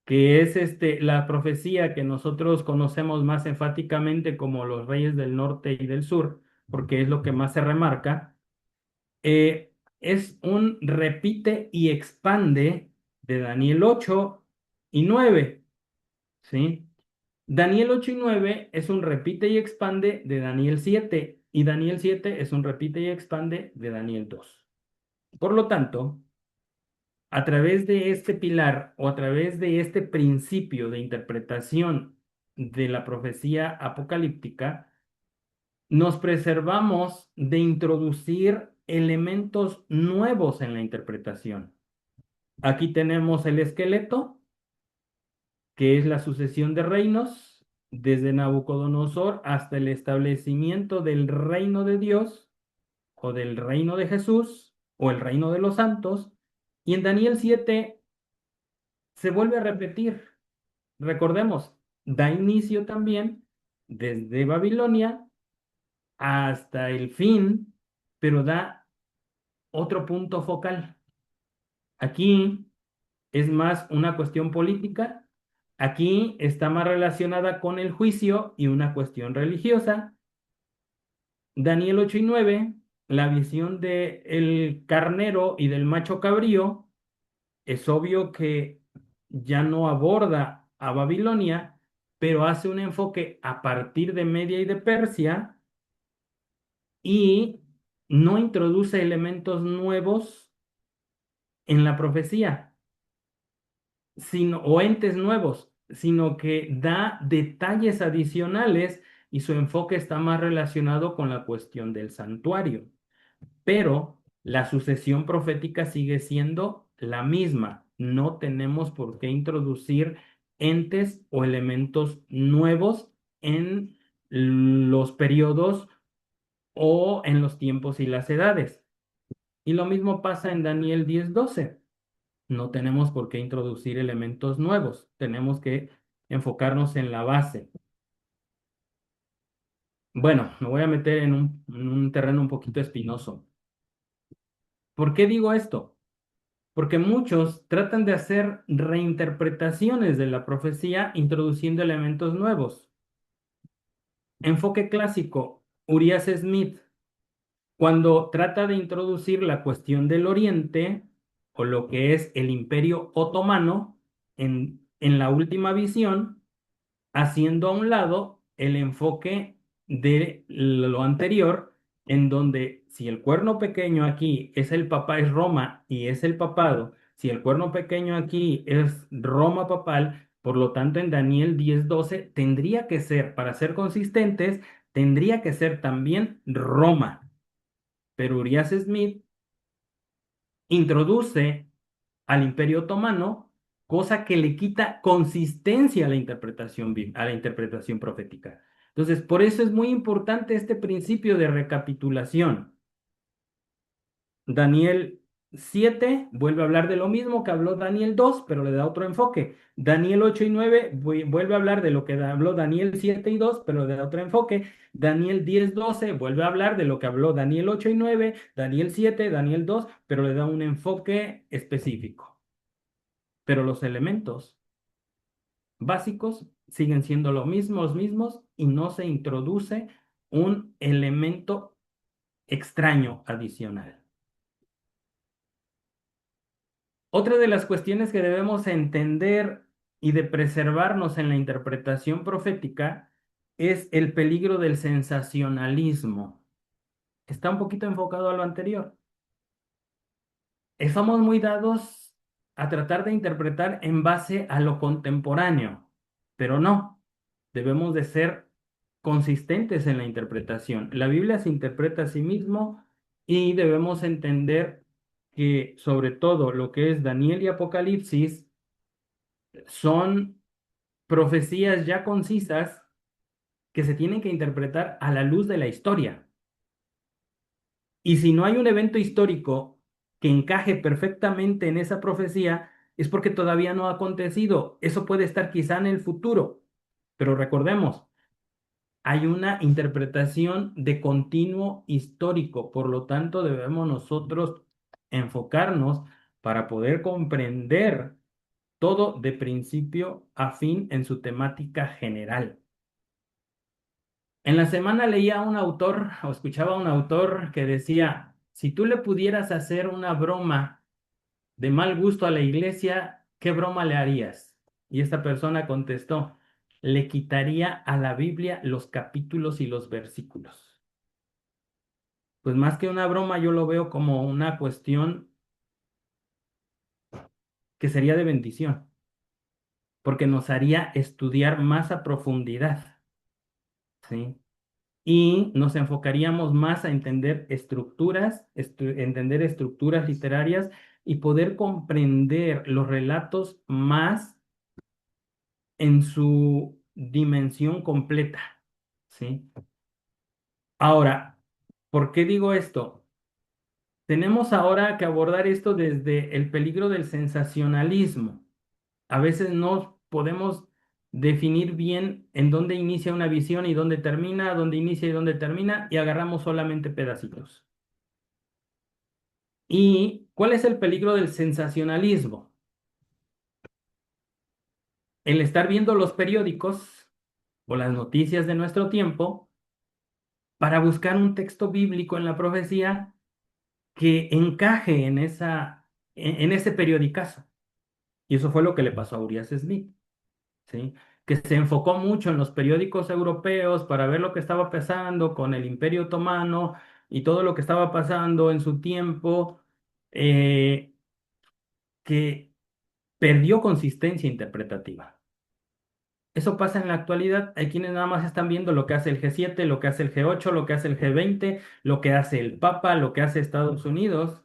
que es la profecía que nosotros conocemos más enfáticamente como los reyes del norte y del sur, porque es lo que más se remarca, es un repite y expande de Daniel 8 y 9, ¿sí? Daniel 8 y 9 es un repite y expande de Daniel 7 y Daniel 7 es un repite y expande de Daniel 2. Por lo tanto, a través de este pilar o a través de este principio de interpretación de la profecía apocalíptica, nos preservamos de introducir elementos nuevos en la interpretación. Aquí tenemos el esqueleto, que es la sucesión de reinos, desde Nabucodonosor hasta el establecimiento del reino de Dios o del reino de Jesús o el reino de los santos. Y en Daniel 7 se vuelve a repetir. Recordemos, da inicio también desde Babilonia hasta el fin, pero da otro punto focal. Aquí es más una cuestión política, aquí está más relacionada con el juicio y una cuestión religiosa. Daniel 8 y 9, la visión de el carnero y del macho cabrío, es obvio que ya no aborda a Babilonia, pero hace un enfoque a partir de Media y de Persia y no introduce elementos nuevos en la profecía, sino, o entes nuevos, sino que da detalles adicionales y su enfoque está más relacionado con la cuestión del santuario. Pero la sucesión profética sigue siendo la misma. No tenemos por qué introducir entes o elementos nuevos en los periodos o en los tiempos y las edades. Y lo mismo pasa en Daniel 10:12. No tenemos por qué introducir elementos nuevos. Tenemos que enfocarnos en la base. Bueno, me voy a meter en un terreno un poquito espinoso. ¿Por qué digo esto? Porque muchos tratan de hacer reinterpretaciones de la profecía introduciendo elementos nuevos. Enfoque clásico, Urias Smith, cuando trata de introducir la cuestión del Oriente o lo que es el Imperio Otomano en la última visión, haciendo a un lado el enfoque de lo anterior, en donde si el cuerno pequeño aquí es el papá, es Roma y es el papado, si el cuerno pequeño aquí es Roma papal, Por lo tanto, en Daniel 10:12 tendría que ser, para ser consistentes, tendría que ser también Roma. Pero Urias Smith introduce al Imperio Otomano, cosa que le quita consistencia a la interpretación, a la interpretación profética. Entonces, por eso es muy importante este principio de recapitulación. Daniel 7 vuelve a hablar de lo mismo que habló Daniel 2, pero le da otro enfoque. Daniel 8 y 9 vuelve a hablar de lo que habló Daniel 7 y 2, pero le da otro enfoque. Daniel 10:12 vuelve a hablar de lo que habló Daniel 8 y 9, Daniel 7, Daniel 2, pero le da un enfoque específico. Pero los elementos básicos siguen siendo los mismos y no se introduce un elemento extraño adicional. Otra de las cuestiones que debemos entender y de preservarnos en la interpretación profética es el peligro del sensacionalismo. Está un poquito enfocado a lo anterior. Somos muy dados a tratar de interpretar en base a lo contemporáneo, pero no, debemos de ser consistentes en la interpretación. La Biblia se interpreta a sí mismo y debemos entender que sobre todo lo que es Daniel y Apocalipsis son profecías ya concisas que se tienen que interpretar a la luz de la historia. Y si no hay un evento histórico que encaje perfectamente en esa profecía, es porque todavía no ha acontecido. Eso puede estar quizá en el futuro. Pero recordemos, hay una interpretación de continuo histórico. Por lo tanto, debemos nosotros enfocarnos para poder comprender todo de principio a fin en su temática general. En la semana leía a un autor o escuchaba a un autor que decía, si tú le pudieras hacer una broma de mal gusto a la iglesia, ¿qué broma le harías? Y esta persona contestó, le quitaría a la Biblia los capítulos y los versículos. Pues más que una broma, yo lo veo como una cuestión que sería de bendición, porque nos haría estudiar más a profundidad, ¿sí? Y nos enfocaríamos más a entender entender estructuras literarias y poder comprender los relatos más en su dimensión completa, ¿sí? Ahora, ¿por qué digo esto? Tenemos ahora que abordar esto desde el peligro del sensacionalismo. A veces no podemos definir bien en dónde inicia una visión y dónde termina, dónde inicia y dónde termina, y agarramos solamente pedacitos. ¿Y cuál es el peligro del sensacionalismo? El estar viendo los periódicos o las noticias de nuestro tiempo para buscar un texto bíblico en la profecía que encaje en ese periodicazo. Y eso fue lo que le pasó a Urias Smith. ¿Sí? Que se enfocó mucho en los periódicos europeos para ver lo que estaba pasando con el Imperio Otomano y todo lo que estaba pasando en su tiempo, que perdió consistencia interpretativa. Eso pasa en la actualidad. Hay quienes nada más están viendo lo que hace el G7, lo que hace el G8, lo que hace el G20, lo que hace el Papa, lo que hace Estados Unidos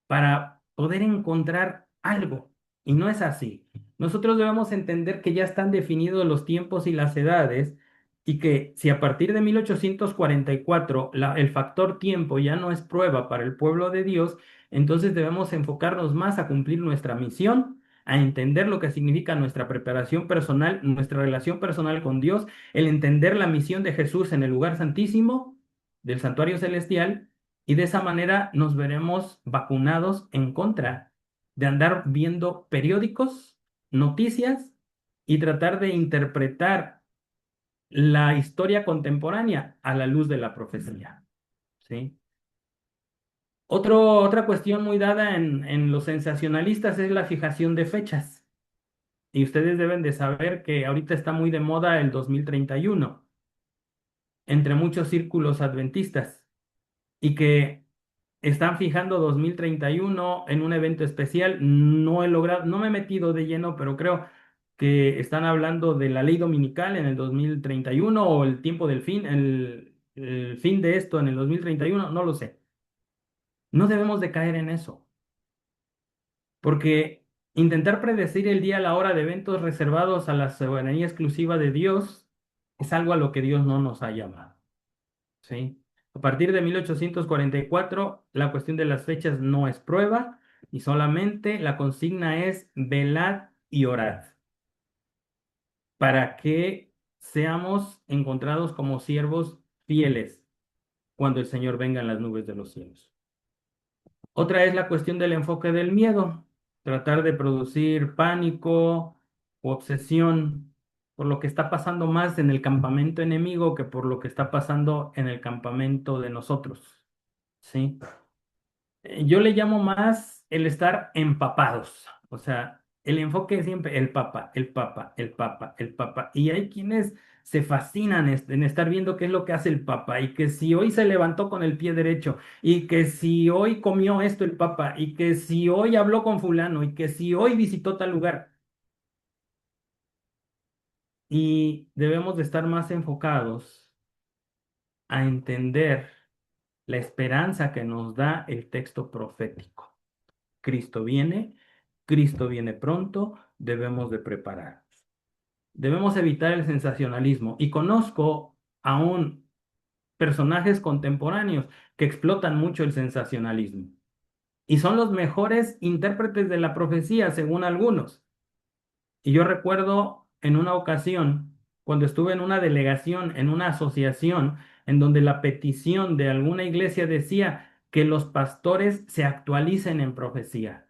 para poder encontrar algo. Y no es así. Nosotros debemos entender que ya están definidos los tiempos y las edades y que si a partir de 1844 el factor tiempo ya no es prueba para el pueblo de Dios, entonces debemos enfocarnos más a cumplir nuestra misión, a entender lo que significa nuestra preparación personal, nuestra relación personal con Dios, el entender la misión de Jesús en el lugar santísimo del santuario celestial y de esa manera nos veremos vacunados en contra de andar viendo periódicos, noticias y tratar de interpretar la historia contemporánea a la luz de la profecía. ¿Sí? Otra cuestión muy dada en los sensacionalistas es la fijación de fechas. Y ustedes deben de saber que ahorita está muy de moda el 2031 entre muchos círculos adventistas y que están fijando 2031 en un evento especial. No he logrado, no me he metido de lleno, pero creo que están hablando de la ley dominical en el 2031 o el tiempo del fin, el fin de esto en el 2031, no lo sé. No debemos de caer en eso, porque intentar predecir el día, la hora de eventos reservados a la soberanía exclusiva de Dios es algo a lo que Dios no nos ha llamado, ¿sí? A partir de 1844, la cuestión de las fechas no es prueba y solamente la consigna es velad y orad para que seamos encontrados como siervos fieles cuando el Señor venga en las nubes de los cielos. Otra es la cuestión del enfoque del miedo, tratar de producir pánico o obsesión por lo que está pasando más en el campamento enemigo que por lo que está pasando en el campamento de nosotros, ¿sí? Yo le llamo más el estar empapados, o sea, el enfoque es siempre el Papa, el Papa, el Papa, el Papa. Y hay quienes se fascinan en estar viendo qué es lo que hace el Papa y que si hoy se levantó con el pie derecho y que si hoy comió esto el Papa y que si hoy habló con fulano y que si hoy visitó tal lugar. Y debemos de estar más enfocados a entender la esperanza que nos da el texto profético. Cristo viene pronto, debemos de prepararnos. Debemos evitar el sensacionalismo. Y conozco aún personajes contemporáneos que explotan mucho el sensacionalismo. Y son los mejores intérpretes de la profecía, según algunos. Y yo recuerdo en una ocasión, cuando estuve en una delegación, en una asociación, en donde la petición de alguna iglesia decía que los pastores se actualicen en profecía.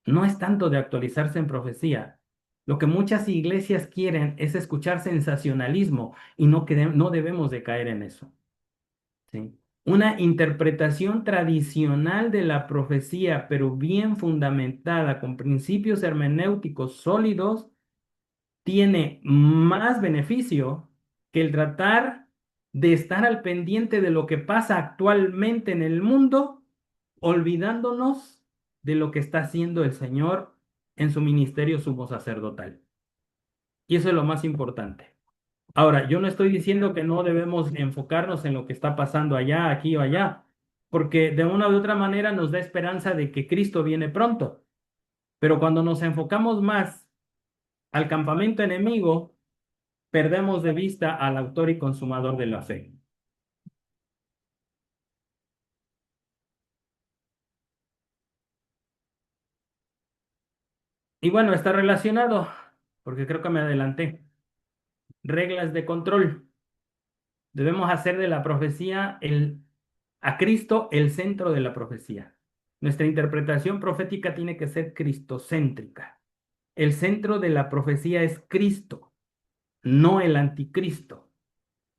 No es tanto de actualizarse en profecía. Lo que muchas iglesias quieren es escuchar sensacionalismo y no debemos de caer en eso. ¿Sí? Una interpretación tradicional de la profecía, pero bien fundamentada, con principios hermenéuticos sólidos, tiene más beneficio que el tratar de estar al pendiente de lo que pasa actualmente en el mundo, olvidándonos de lo que está haciendo el Señor en su ministerio sumo sacerdotal. Y eso es lo más importante. Ahora, yo no estoy diciendo que no debemos enfocarnos en lo que está pasando allá, aquí o allá, porque de una u otra manera nos da esperanza de que Cristo viene pronto. Pero cuando nos enfocamos más al campamento enemigo, perdemos de vista al autor y consumador de la fe. Y bueno, está relacionado, porque creo que me adelanté. Reglas de control. Debemos hacer de la profecía a Cristo el centro de la profecía. Nuestra interpretación profética tiene que ser cristocéntrica. El centro de la profecía es Cristo, no el anticristo.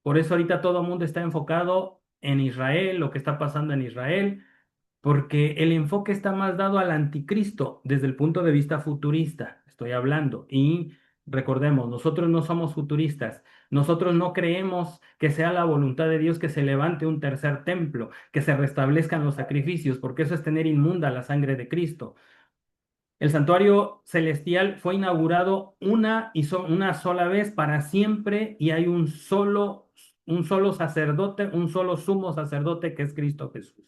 Por eso ahorita todo el mundo está enfocado en Israel, lo que está pasando en Israel, porque el enfoque está más dado al anticristo desde el punto de vista futurista, estoy hablando. Y recordemos, nosotros no somos futuristas, nosotros no creemos que sea la voluntad de Dios que se levante un tercer templo, que se restablezcan los sacrificios, porque eso es tener inmunda la sangre de Cristo. El santuario celestial fue inaugurado una sola vez para siempre y hay un solo sacerdote, un solo sumo sacerdote que es Cristo Jesús.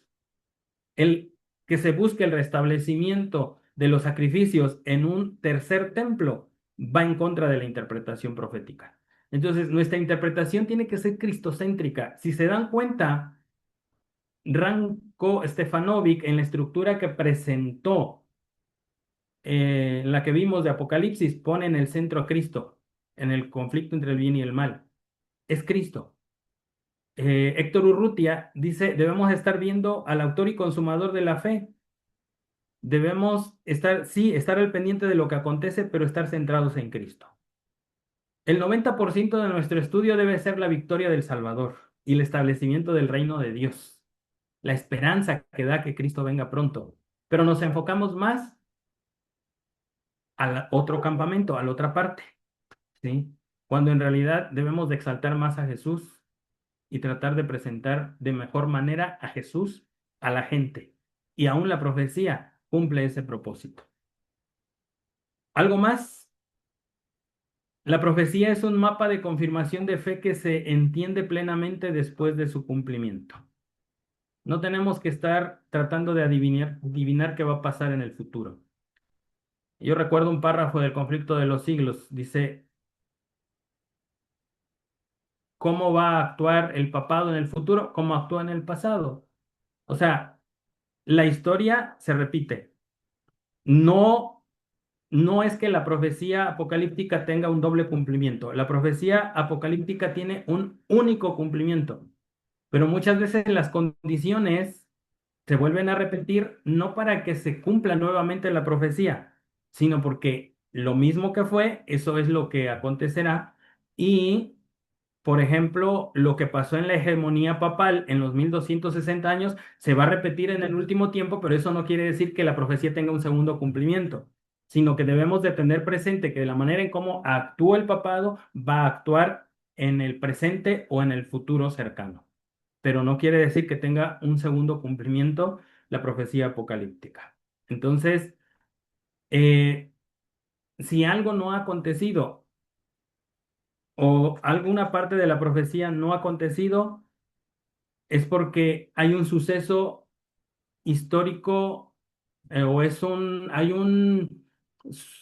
El que se busque el restablecimiento de los sacrificios en un tercer templo va en contra de la interpretación profética. Entonces, nuestra interpretación tiene que ser cristocéntrica. Si se dan cuenta, Ranko Stefanovic, en la estructura que presentó, la que vimos de Apocalipsis, pone en el centro a Cristo, en el conflicto entre el bien y el mal. Es Cristo. Héctor Urrutia dice, debemos estar viendo al autor y consumador de la fe. Debemos estar, sí, estar al pendiente de lo que acontece, pero estar centrados en Cristo. El 90% de nuestro estudio debe ser la victoria del Salvador y el establecimiento del reino de Dios, la esperanza que da que Cristo venga pronto. Pero nos enfocamos más al otro campamento, a la otra parte, ¿sí? Cuando en realidad debemos de exaltar más a Jesús y tratar de presentar de mejor manera a Jesús a la gente. Y aún la profecía cumple ese propósito. ¿Algo más? La profecía es un mapa de confirmación de fe que se entiende plenamente después de su cumplimiento. No tenemos que estar tratando de adivinar qué va a pasar en el futuro. Yo recuerdo un párrafo del conflicto de los siglos. Dice, ¿cómo va a actuar el papado en el futuro? ¿Cómo actúa en el pasado? O sea, la historia se repite. No, no es que la profecía apocalíptica tenga un doble cumplimiento. La profecía apocalíptica tiene un único cumplimiento, pero muchas veces las condiciones se vuelven a repetir no para que se cumpla nuevamente la profecía, sino porque lo mismo que fue, eso es lo que acontecerá. Y, por ejemplo, lo que pasó en la hegemonía papal en los 1260 años se va a repetir en el último tiempo, pero eso no quiere decir que la profecía tenga un segundo cumplimiento, sino que debemos de tener presente que de la manera en cómo actúa el papado va a actuar en el presente o en el futuro cercano, pero no quiere decir que tenga un segundo cumplimiento la profecía apocalíptica. Entonces, eh, si algo no ha acontecido o alguna parte de la profecía no ha acontecido, es porque hay un suceso histórico, o hay un,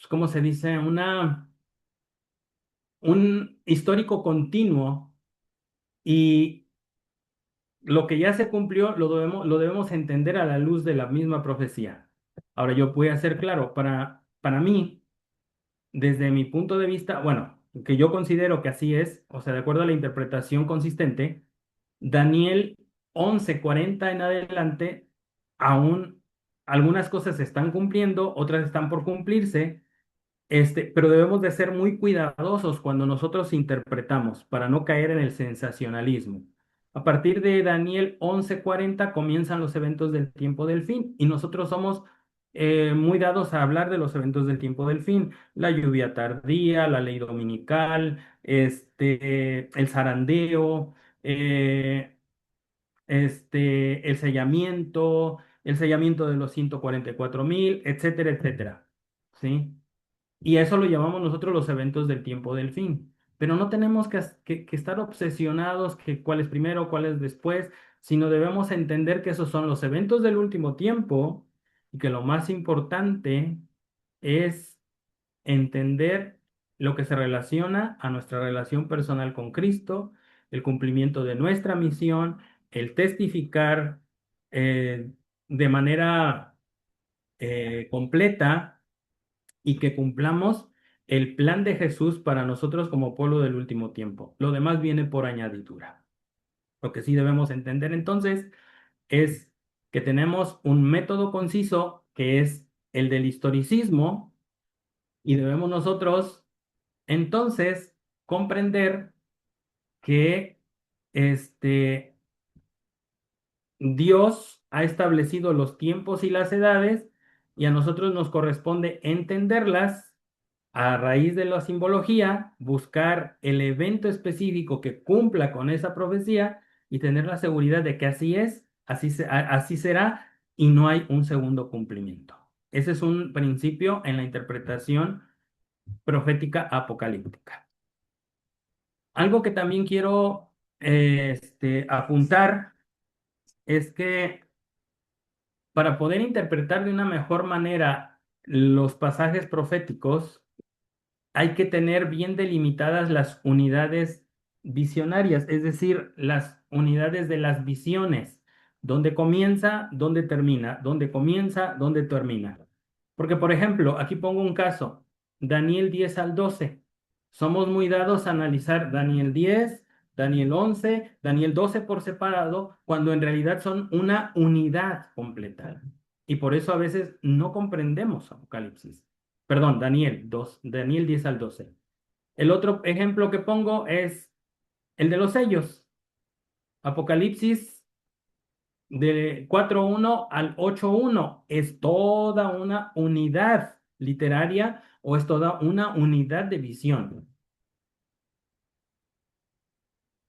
¿cómo se dice? Un histórico continuo, y lo que ya se cumplió lo debemos entender a la luz de la misma profecía. Ahora, yo voy a ser claro, para mí, desde mi punto de vista, bueno, que yo considero que así es, o sea, de acuerdo a la interpretación consistente, Daniel 11:40 en adelante, aún algunas cosas se están cumpliendo, otras están por cumplirse, pero debemos de ser muy cuidadosos cuando nosotros interpretamos para no caer en el sensacionalismo. A partir de Daniel 11:40 comienzan los eventos del tiempo del fin, y nosotros somos muy dados a hablar de los eventos del tiempo del fin: la lluvia tardía, la ley dominical, el zarandeo, eh, el sellamiento de los 144,000, etcétera, etcétera. ¿Sí? Y a eso lo llamamos nosotros los eventos del tiempo del fin. Pero no tenemos que estar obsesionados que cuál es primero, cuál es después, sino debemos entender que esos son los eventos del último tiempo, y que lo más importante es entender lo que se relaciona a nuestra relación personal con Cristo, el cumplimiento de nuestra misión, el testificar de manera completa, y que cumplamos el plan de Jesús para nosotros como pueblo del último tiempo. Lo demás viene por añadidura. Lo que sí debemos entender entonces es que tenemos un método conciso que es el del historicismo, y debemos nosotros entonces comprender que este Dios ha establecido los tiempos y las edades, y a nosotros nos corresponde entenderlas a raíz de la simbología, buscar el evento específico que cumpla con esa profecía y tener la seguridad de que así es, así será, y no hay un segundo cumplimiento. Ese es un principio en la interpretación profética apocalíptica. Algo que también quiero apuntar es que para poder interpretar de una mejor manera los pasajes proféticos, hay que tener bien delimitadas las unidades visionarias, es decir, las unidades de las visiones: dónde comienza, dónde termina, dónde comienza, dónde termina. Porque, por ejemplo, aquí pongo un caso: Daniel 10 al 12. Somos muy dados a analizar Daniel 10, Daniel 11, Daniel 12 por separado, cuando en realidad son una unidad completa. Y por eso a veces no comprendemos Apocalipsis. Perdón, Daniel 10 al 12. El otro ejemplo que pongo es el de los sellos. Apocalipsis de 4:1 al 8:1 es toda una unidad literaria, o es toda una unidad de visión.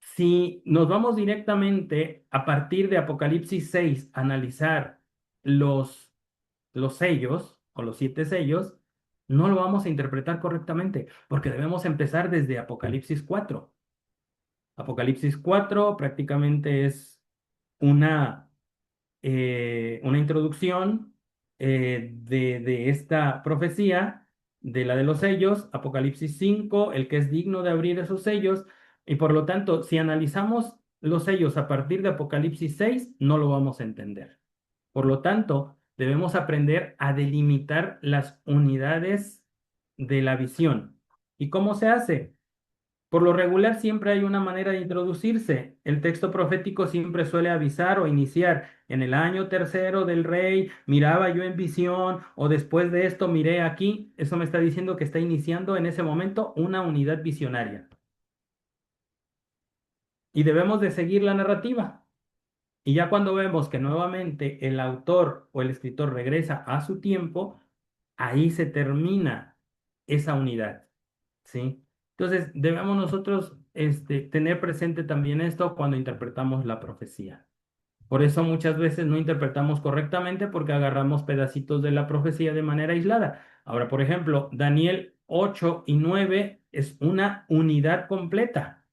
Si nos vamos directamente a partir de Apocalipsis 6 a analizar los, los sellos o los 7 sellos, no lo vamos a interpretar correctamente, porque debemos empezar desde Apocalipsis 4. Apocalipsis 4 prácticamente es una una introducción de esta profecía, de la de los sellos, Apocalipsis 5, el que es digno de abrir esos sellos, y por lo tanto, si analizamos los sellos a partir de Apocalipsis 6, no lo vamos a entender. Por lo tanto, debemos aprender a delimitar las unidades de la visión. ¿Y cómo se hace? Por lo regular siempre hay una manera de introducirse. El texto profético siempre suele avisar o iniciar en el año tercero del rey, miraba yo en visión o después de esto miré aquí. Eso me está diciendo que está iniciando en ese momento una unidad visionaria. Y debemos de seguir la narrativa. Y ya cuando vemos que nuevamente el autor o el escritor regresa a su tiempo, ahí se termina esa unidad. ¿Sí? Entonces, debemos nosotros tener presente también esto cuando interpretamos la profecía. Por eso muchas veces no interpretamos correctamente porque agarramos pedacitos de la profecía de manera aislada. Ahora, por ejemplo, Daniel 8 y 9 es una unidad completa.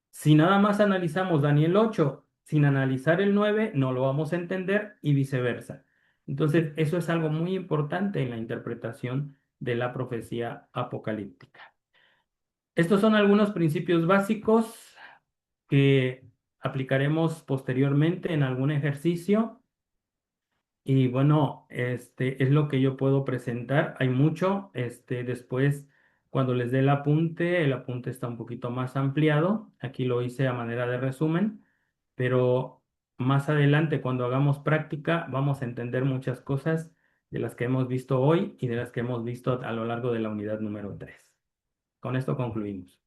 Si nada más analizamos Daniel 8 sin analizar el 9, no lo vamos a entender y viceversa. Entonces, eso es algo muy importante en la interpretación de la profecía apocalíptica. Estos son algunos principios básicos que aplicaremos posteriormente en algún ejercicio. Y bueno, es lo que yo puedo presentar. Hay mucho. Después, cuando les dé el apunte está un poquito más ampliado. Aquí lo hice a manera de resumen, pero más adelante, cuando hagamos práctica, vamos a entender muchas cosas de las que hemos visto hoy y de las que hemos visto a lo largo de la unidad número 3. Con esto concluimos.